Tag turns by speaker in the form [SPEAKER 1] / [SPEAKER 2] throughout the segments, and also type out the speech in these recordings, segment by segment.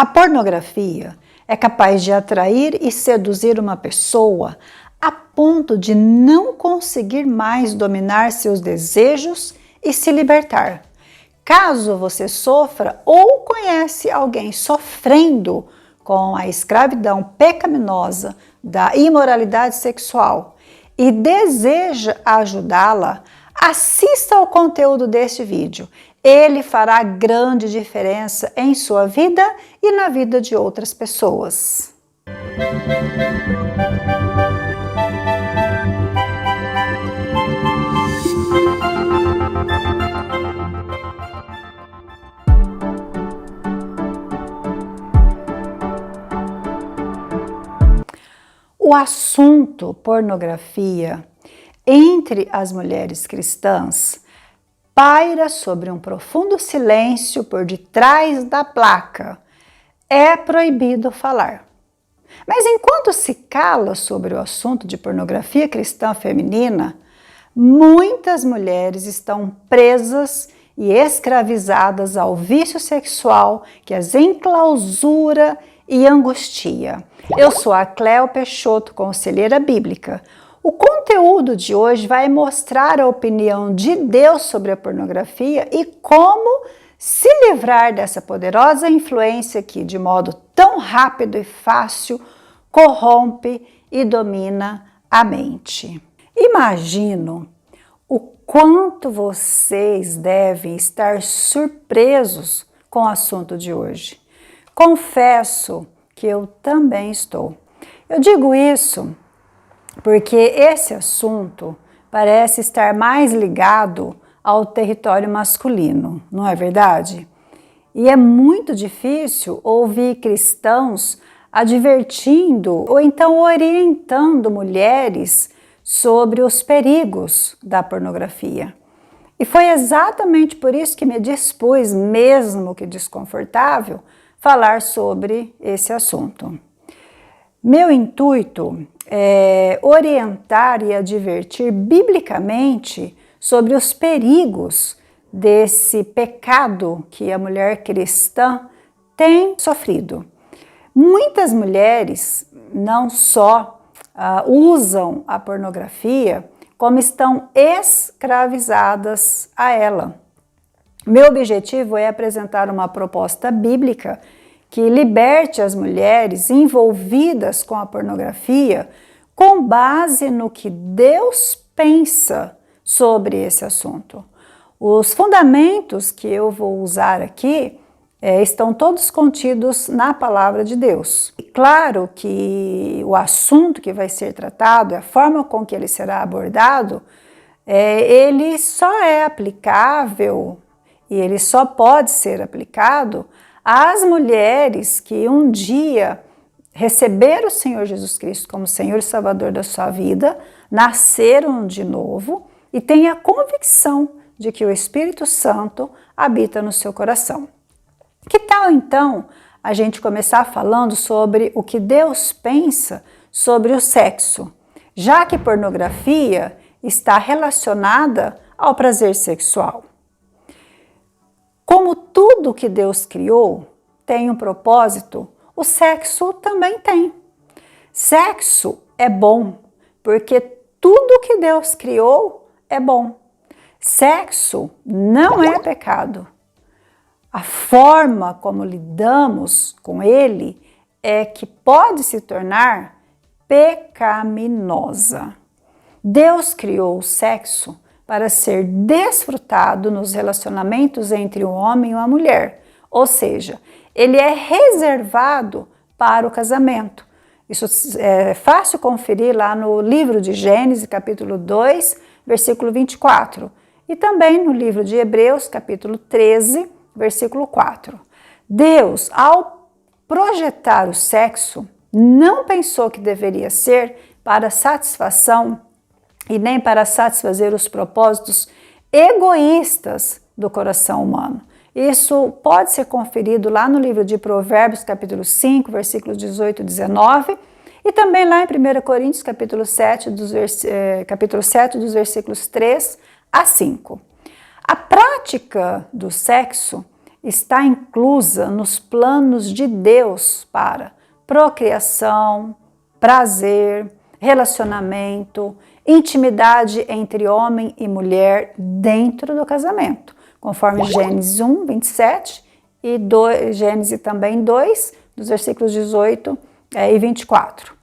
[SPEAKER 1] A pornografia é capaz de atrair e seduzir uma pessoa a ponto de não conseguir mais dominar seus desejos e se libertar. Caso você sofra ou conhece alguém sofrendo com a escravidão pecaminosa da imoralidade sexual e deseja ajudá-la, assista ao conteúdo deste vídeo. Ele fará grande diferença em sua vida e na vida de outras pessoas. O assunto pornografia entre as mulheres cristãs paira sobre um profundo silêncio por detrás da placa. É proibido falar. Mas enquanto se cala sobre o assunto de pornografia cristã feminina, muitas mulheres estão presas e escravizadas ao vício sexual que as enclausura e angustia. Eu sou a Cléo Peixoto, conselheira bíblica. O conteúdo de hoje vai mostrar a opinião de Deus sobre a pornografia e como se livrar dessa poderosa influência que, de modo tão rápido e fácil, corrompe e domina a mente. Imagino o quanto vocês devem estar surpresos com o assunto de hoje. Confesso que eu também estou. Eu digo isso porque esse assunto parece estar mais ligado ao território masculino, não é verdade? E é muito difícil ouvir cristãos advertindo ou então orientando mulheres sobre os perigos da pornografia. E foi exatamente por isso que me dispus, mesmo que desconfortável, falar sobre esse assunto. Meu intuito é orientar e advertir biblicamente sobre os perigos desse pecado que a mulher cristã tem sofrido. Muitas mulheres não só usam a pornografia, como estão escravizadas a ela. Meu objetivo é apresentar uma proposta bíblica que liberte as mulheres envolvidas com a pornografia com base no que Deus pensa sobre esse assunto. Os fundamentos que eu vou usar aqui estão todos contidos na palavra de Deus. E claro que o assunto que vai ser tratado, a forma com que ele será abordado, ele só é aplicável e ele só pode ser aplicado às mulheres que um dia receberam o Senhor Jesus Cristo como Senhor e Salvador da sua vida, nasceram de novo e têm a convicção de que o Espírito Santo habita no seu coração. Que tal então a gente começar falando sobre o que Deus pensa sobre o sexo, já que pornografia está relacionada ao prazer sexual? Como tudo que Deus criou tem um propósito, o sexo também tem. Sexo é bom, porque tudo que Deus criou é bom. Sexo não é pecado. A forma como lidamos com ele é que pode se tornar pecaminosa. Deus criou o sexo para ser desfrutado nos relacionamentos entre um homem e uma mulher, ou seja, ele é reservado para o casamento. Isso é fácil conferir lá no livro de Gênesis, capítulo 2, versículo 24, e também no livro de Hebreus, capítulo 13, versículo 4. Deus, ao projetar o sexo, não pensou que deveria ser para satisfação e nem para satisfazer os propósitos egoístas do coração humano. Isso pode ser conferido lá no livro de Provérbios, capítulo 5, versículos 18 e 19, e também lá em 1 Coríntios, capítulo 7, dos versículos 3 a 5. A prática do sexo está inclusa nos planos de Deus para procriação, prazer, relacionamento, intimidade entre homem e mulher dentro do casamento, conforme Gênesis 1, 27 e Gênesis também 2, dos versículos 18 e 24.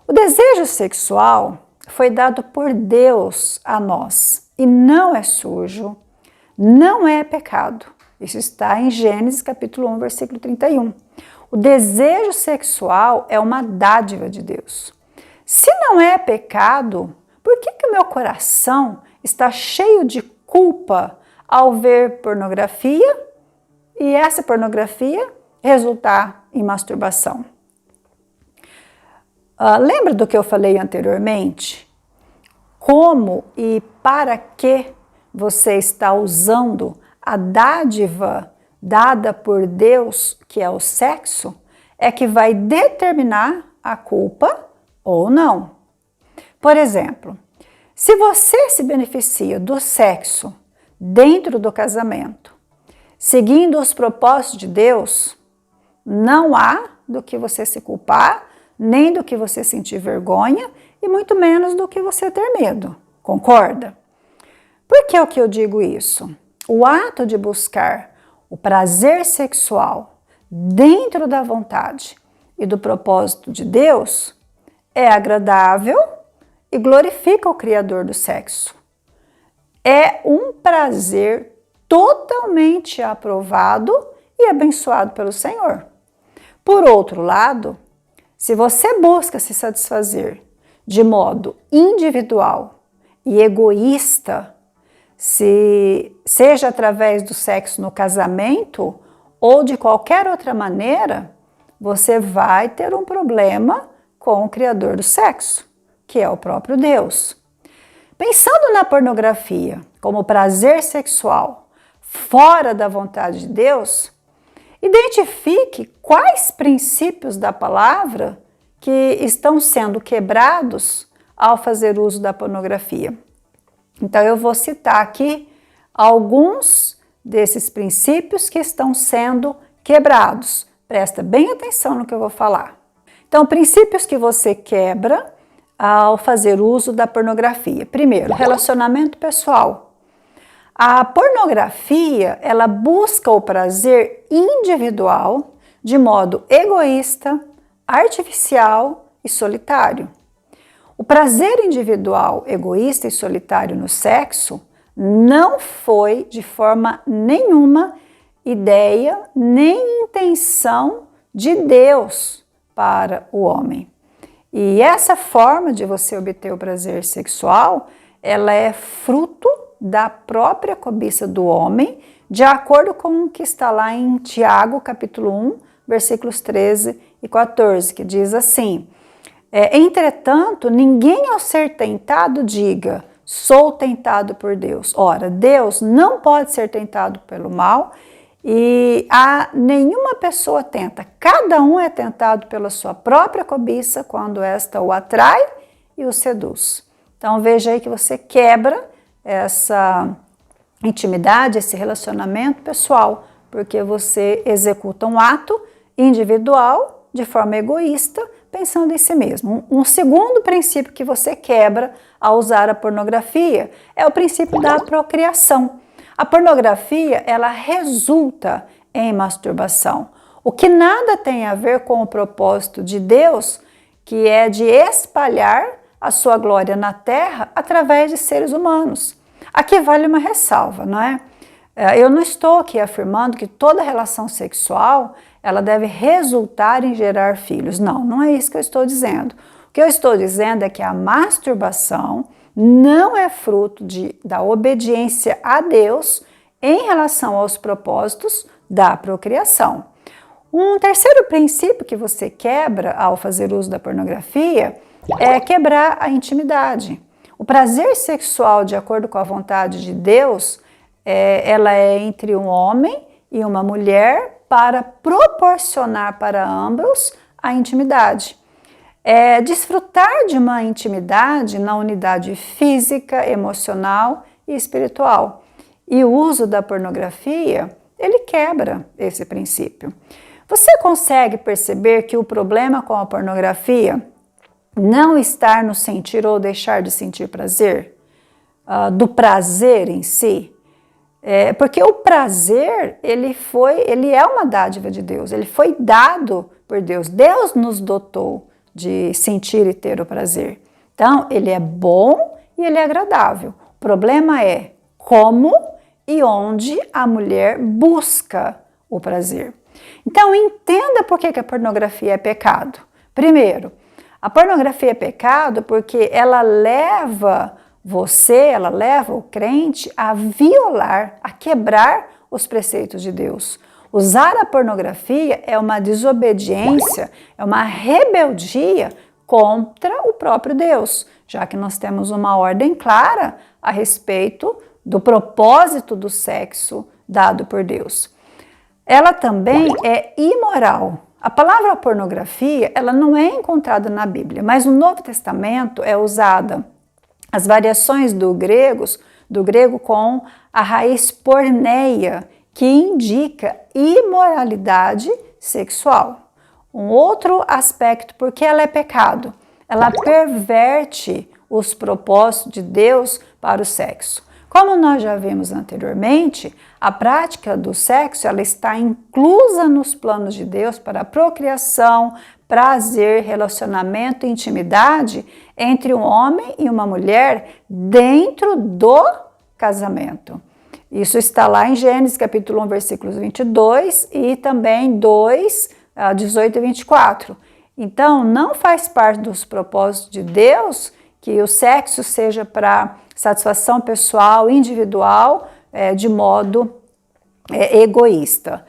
[SPEAKER 1] O desejo sexual foi dado por Deus a nós e não é sujo, não é pecado. Isso está em Gênesis capítulo 1, versículo 31. O desejo sexual é uma dádiva de Deus. Se não é pecado, por que o meu coração está cheio de culpa ao ver pornografia e essa pornografia resultar em masturbação? Lembra do que eu falei anteriormente? Como e para que você está usando a dádiva dada por Deus, que é o sexo, é que vai determinar a culpa ou não. Por exemplo, se você se beneficia do sexo dentro do casamento, seguindo os propósitos de Deus, não há do que você se culpar, nem do que você sentir vergonha e muito menos do que você ter medo. Concorda? Por que é o que eu digo isso? O ato de buscar o prazer sexual dentro da vontade e do propósito de Deus é agradável e glorifica o Criador do sexo. É um prazer totalmente aprovado e abençoado pelo Senhor. Por outro lado, se você busca se satisfazer de modo individual e egoísta, seja através do sexo no casamento ou de qualquer outra maneira, você vai ter um problema com o Criador do sexo, que é o próprio Deus. Pensando na pornografia como prazer sexual fora da vontade de Deus, identifique quais princípios da palavra que estão sendo quebrados ao fazer uso da pornografia. Então, eu vou citar aqui alguns desses princípios que estão sendo quebrados. Presta bem atenção no que eu vou falar. Então, princípios que você quebra ao fazer uso da pornografia. Primeiro, relacionamento pessoal. A pornografia, ela busca o prazer individual de modo egoísta, artificial e solitário. O prazer individual, egoísta e solitário no sexo não foi de forma nenhuma ideia nem intenção de Deus para o homem. E essa forma de você obter o prazer sexual, ela é fruto da própria cobiça do homem, de acordo com o que está lá em Tiago, capítulo 1, versículos 13 e 14, que diz assim: entretanto, ninguém ao ser tentado diga, sou tentado por Deus. Ora, Deus não pode ser tentado pelo mal e a nenhuma pessoa tenta. Cada um é tentado pela sua própria cobiça quando esta o atrai e o seduz. Então veja aí que você quebra essa intimidade, esse relacionamento pessoal, porque você executa um ato individual de forma egoísta, pensando em si mesmo. Um segundo princípio que você quebra ao usar a pornografia é o princípio da procriação. A pornografia, ela resulta em masturbação, o que nada tem a ver com o propósito de Deus, que é de espalhar a sua glória na terra através de seres humanos. Aqui vale uma ressalva, não é? Eu não estou aqui afirmando que toda relação sexual ela deve resultar em gerar filhos. Não, não é isso que eu estou dizendo. O que eu estou dizendo é que a masturbação não é fruto da obediência a Deus em relação aos propósitos da procriação. Um terceiro princípio que você quebra ao fazer uso da pornografia é quebrar a intimidade. O prazer sexual, de acordo com a vontade de Deus, ela é entre um homem e uma mulher para proporcionar para ambos a intimidade. Desfrutar de uma intimidade na unidade física, emocional e espiritual. E o uso da pornografia ele quebra esse princípio. Você consegue perceber que o problema com a pornografia não está no sentir ou deixar de sentir prazer, do prazer em si? Porque o prazer, ele é uma dádiva de Deus, ele foi dado por Deus. Deus nos dotou de sentir e ter o prazer. Então, ele é bom e ele é agradável. O problema é como e onde a mulher busca o prazer. Então, entenda por que a pornografia é pecado. Primeiro, a pornografia é pecado porque ela leva o crente a violar, a quebrar os preceitos de Deus. Usar a pornografia é uma desobediência, é uma rebeldia contra o próprio Deus, já que nós temos uma ordem clara a respeito do propósito do sexo dado por Deus. Ela também é imoral. A palavra pornografia, ela não é encontrada na Bíblia, mas no Novo Testamento é usada as variações do grego com a raiz porneia, que indica imoralidade sexual. Um outro aspecto, porque ela é pecado, ela perverte os propósitos de Deus para o sexo. Como nós já vimos anteriormente, a prática do sexo ela está inclusa nos planos de Deus para a procriação, prazer, relacionamento e intimidade entre um homem e uma mulher dentro do casamento. Isso está lá em Gênesis capítulo 1, versículos 22 e também 2, 18 e 24. Então, não faz parte dos propósitos de Deus que o sexo seja para satisfação pessoal, individual, de modo egoísta.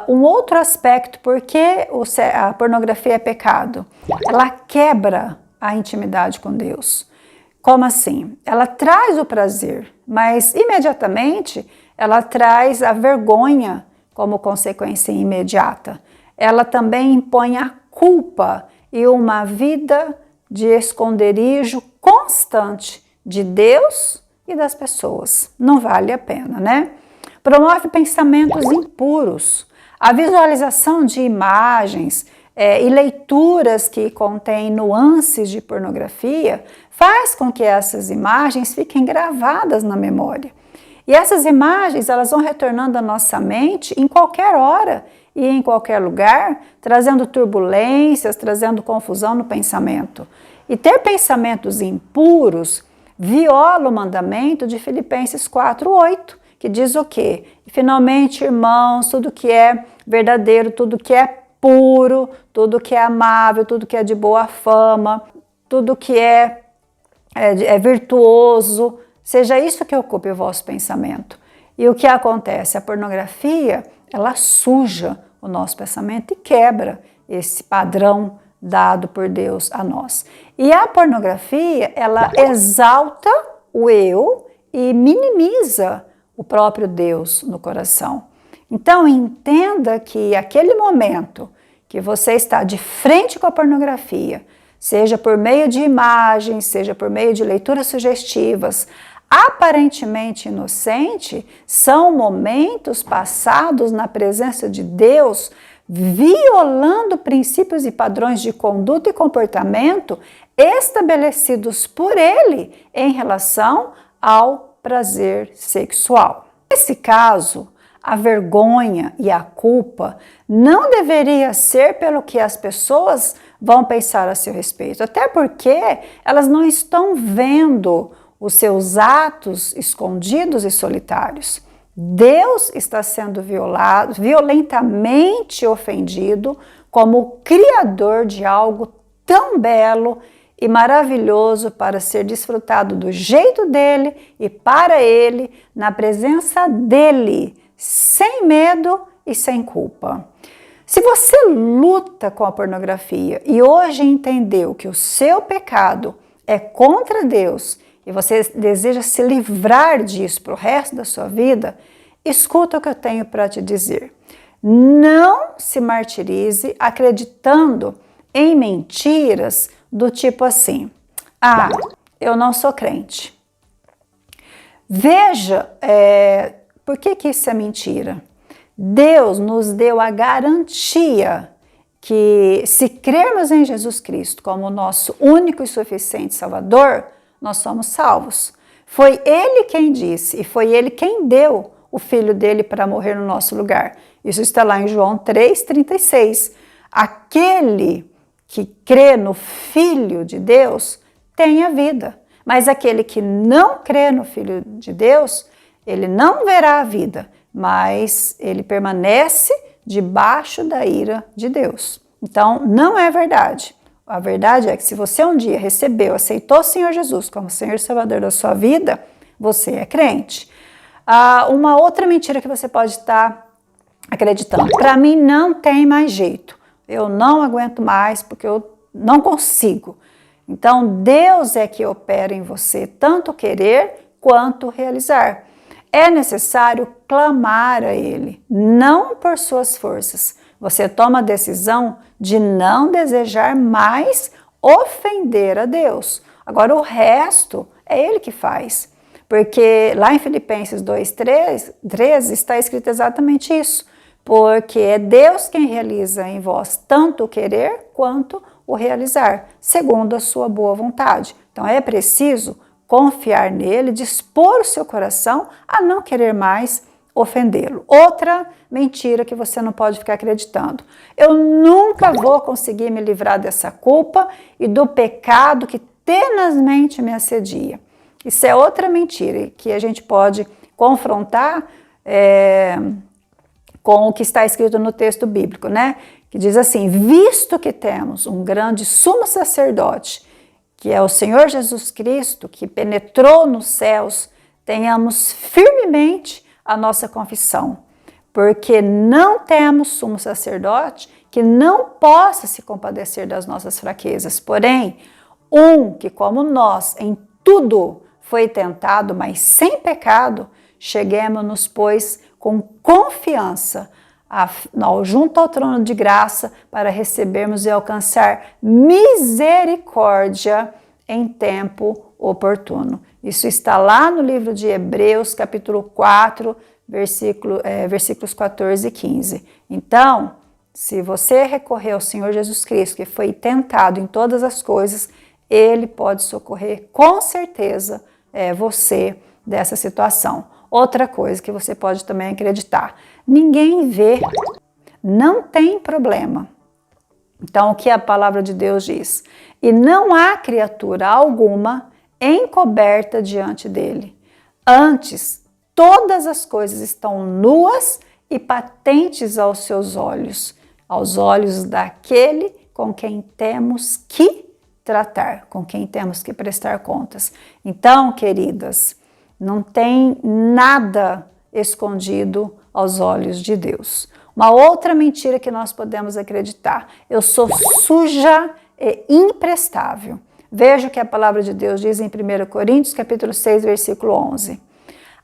[SPEAKER 1] Um outro aspecto, porque a pornografia é pecado, ela quebra a intimidade com Deus. Como assim? Ela traz o prazer, mas imediatamente ela traz a vergonha como consequência imediata. Ela também impõe a culpa e uma vida de esconderijo constante de Deus e das pessoas. Não vale a pena, né? Promove pensamentos impuros. A visualização de imagens e leituras que contêm nuances de pornografia faz com que essas imagens fiquem gravadas na memória. E essas imagens, elas vão retornando à nossa mente em qualquer hora e em qualquer lugar, trazendo turbulências, trazendo confusão no pensamento. E ter pensamentos impuros viola o mandamento de Filipenses 4:8, que diz o quê? Finalmente, irmãos, tudo que é verdadeiro, tudo que é puro, tudo que é amável, tudo que é de boa fama, tudo que é virtuoso, seja isso que ocupe o vosso pensamento. E o que acontece? A pornografia, ela suja o nosso pensamento e quebra esse padrão dado por Deus a nós. E a pornografia, ela exalta o eu e minimiza o próprio Deus no coração. Então, entenda que aquele momento que você está de frente com a pornografia, seja por meio de imagens, seja por meio de leituras sugestivas, aparentemente inocente, são momentos passados na presença de Deus, violando princípios e padrões de conduta e comportamento estabelecidos por Ele em relação ao prazer sexual. Nesse caso, a vergonha e a culpa não deveria ser pelo que as pessoas vão pensar a seu respeito, até porque elas não estão vendo os seus atos escondidos e solitários. Deus está sendo violado, violentamente ofendido como criador de algo tão belo e maravilhoso para ser desfrutado do jeito dele e para ele, na presença dele, sem medo e sem culpa. Se você luta com a pornografia e hoje entendeu que o seu pecado é contra Deus e você deseja se livrar disso para o resto da sua vida, escuta o que eu tenho para te dizer. Não se martirize acreditando em mentiras do tipo assim: ah, eu não sou crente. Veja, por que isso é mentira? Deus nos deu a garantia que, se crermos em Jesus Cristo como nosso único e suficiente Salvador, nós somos salvos. Foi Ele quem disse e foi Ele quem deu o Filho dele para morrer no nosso lugar. Isso está lá em João 3,36. Aquele que crê no Filho de Deus tem a vida, mas aquele que não crê no Filho de Deus, ele não verá a vida, mas ele permanece debaixo da ira de Deus. Então, não é verdade. A verdade é que se você um dia recebeu, aceitou o Senhor Jesus como Senhor e Salvador da sua vida, você é crente. Uma outra mentira que você pode estar acreditando: para mim não tem mais jeito, eu não aguento mais porque eu não consigo. Então, Deus é que opera em você tanto querer quanto realizar. É necessário clamar a Ele, não por suas forças. Você toma a decisão de não desejar mais ofender a Deus. Agora, o resto é Ele que faz. Porque lá em Filipenses 2:13 está escrito exatamente isso. Porque é Deus quem realiza em vós tanto o querer quanto o realizar, segundo a sua boa vontade. Então, é preciso confiar nele, dispor o seu coração a não querer mais ofendê-lo. Outra mentira que você não pode ficar acreditando: eu nunca vou conseguir me livrar dessa culpa e do pecado que tenazmente me assedia. Isso é outra mentira que a gente pode confrontar com o que está escrito no texto bíblico, né? Que diz assim: visto que temos um grande sumo sacerdote, que é o Senhor Jesus Cristo, que penetrou nos céus, tenhamos firmemente a nossa confissão, porque não temos sumo sacerdote que não possa se compadecer das nossas fraquezas, porém, que como nós em tudo foi tentado, mas sem pecado, cheguemos-nos, pois, com confiança junto ao trono de graça para recebermos e alcançar misericórdia em tempo oportuno. Isso está lá no livro de Hebreus, capítulo 4, versículos 14 e 15. Então, se você recorrer ao Senhor Jesus Cristo, que foi tentado em todas as coisas, Ele pode socorrer com certeza você dessa situação. Outra coisa que você pode também acreditar: ninguém vê, não tem problema. Então, o que a palavra de Deus diz? E não há criatura alguma encoberta diante dele. Antes, todas as coisas estão nuas e patentes aos seus olhos, aos olhos daquele com quem temos que tratar, com quem temos que prestar contas. Então, queridas, não tem nada escondido aos olhos de Deus. Uma outra mentira que nós podemos acreditar: eu sou suja e imprestável. Veja o que a palavra de Deus diz em 1 Coríntios, capítulo 6, versículo 11.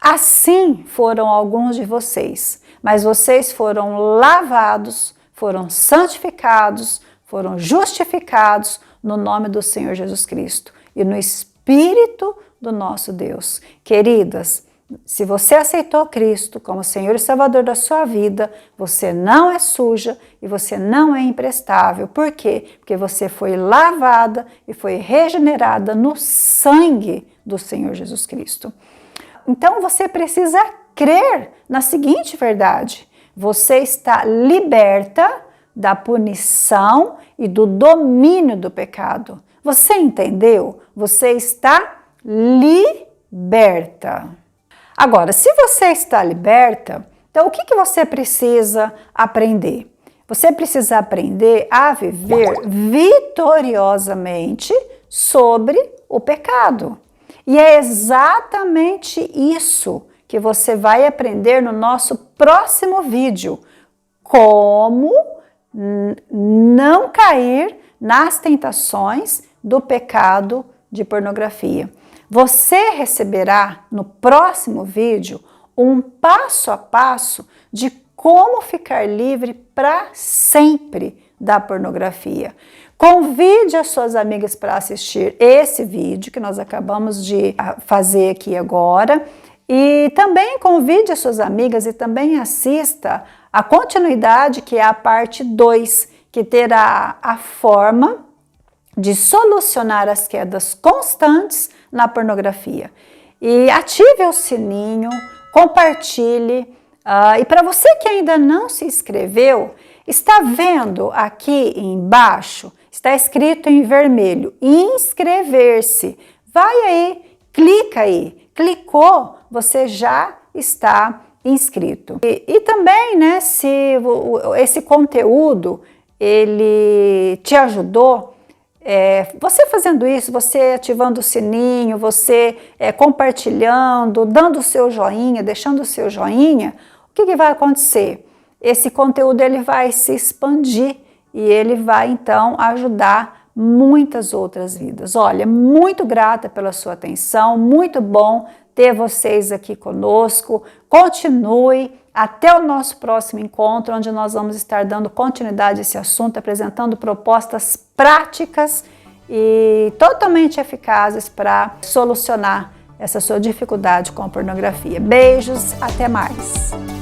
[SPEAKER 1] Assim foram alguns de vocês, mas vocês foram lavados, foram santificados, foram justificados no nome do Senhor Jesus Cristo e no Espírito do nosso Deus. Queridas, se você aceitou Cristo como Senhor e Salvador da sua vida, você não é suja e você não é imprestável. Por quê? Porque você foi lavada e foi regenerada no sangue do Senhor Jesus Cristo. Então você precisa crer na seguinte verdade: você está liberta da punição e do domínio do pecado. Você entendeu? Você está liberta. Agora, se você está liberta, então o que você precisa aprender? Você precisa aprender a viver vitoriosamente sobre o pecado. E é exatamente isso que você vai aprender no nosso próximo vídeo: como não cair nas tentações do pecado de pornografia. Você receberá no próximo vídeo um passo a passo de como ficar livre para sempre da pornografia. Convide as suas amigas para assistir esse vídeo que nós acabamos de fazer aqui agora E também convide as suas amigas e também assista a continuidade, que é a parte 2, que terá a forma de solucionar as quedas constantes na pornografia. E ative o sininho, compartilhe. E para você que ainda não se inscreveu, está vendo aqui embaixo, está escrito em vermelho, inscrever-se. Vai aí, clica aí. Clicou, você já está inscrito. E também, né, se esse conteúdo ele te ajudou, você fazendo isso, você ativando o sininho, você compartilhando, dando o seu joinha, deixando o seu joinha, o que vai acontecer? Esse conteúdo ele vai se expandir e ele vai então ajudar muitas outras vidas. Olha, muito grata pela sua atenção, muito bom ter vocês aqui conosco. Continue até o nosso próximo encontro, onde nós vamos estar dando continuidade a esse assunto, apresentando propostas práticas e totalmente eficazes para solucionar essa sua dificuldade com a pornografia. Beijos, até mais!